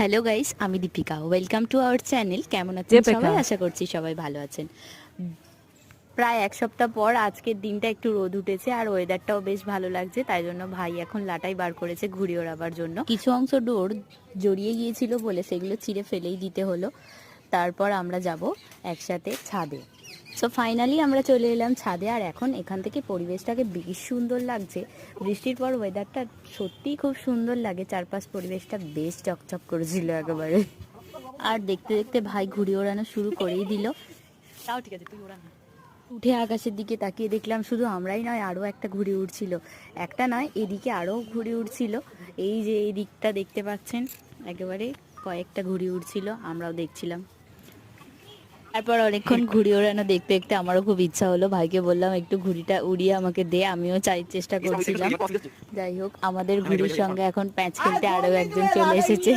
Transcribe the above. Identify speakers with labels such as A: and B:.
A: Hello guys, আমি Deepika. Welcome to our channel. কেমন আছেন সবাই? আশা করছি সবাই ভালো আছেন। প্রায় এক সপ্তাহ পর আজকের দিনটা একটু রোদ উঠেছে আর ওয়েদারটাও বেশ ভালো লাগছে, তাই জন্য ভাই এখন লাটাই বার করেছে ঘুড়ি ওড়াবার জন্য। কিছু অংশ ডোর জড়িয়ে গিয়েছিল বলে সেগুলো চিড়ে ফেলেই দিতে হলো। তারপর আমরা যাব একসাথে ছাদে। সো ফাইনালি আমরা চলে এলাম ছাদে, আর এখন এখান থেকে পরিবেশটাকে বেশ সুন্দর লাগছে। বৃষ্টির পর ওয়েদারটা সত্যিই খুব সুন্দর লাগে, চারপাশ পরিবেশটা বেশ চকচক করেছিল একেবারে। আর দেখতে দেখতে ভাই ঘুড়ি ওড়ানো শুরু করেই দিল। তাও ঠিক আছে, তুই ওড়া না। উঠে আকাশের দিকে তাকিয়ে দেখলাম শুধু আমরাই নয়, আরও একটা ঘুড়ি উড়ছিল। একটা নয়, এদিকে আরও ঘুড়ি উড়ছিল। এই যে এই দিকটা দেখতে পাচ্ছেন, একেবারে কয়েকটা ঘুড়ি উড়ছিল, আমরাও দেখছিলাম। তারপর অনেকক্ষণ ঘুড়ি ওড়ানো দেখতে দেখতে আমারও খুব ইচ্ছা হলো, ভাইকে বললাম একটু ঘুড়িটা উড়িয়ে আমাকে দে, আমিও চেষ্টা করছিলাম। যাই হোক, আমাদের ঘুড়ির সঙ্গে এখন প্যাঁচ খেলতে আরও একজন চলে এসেছে।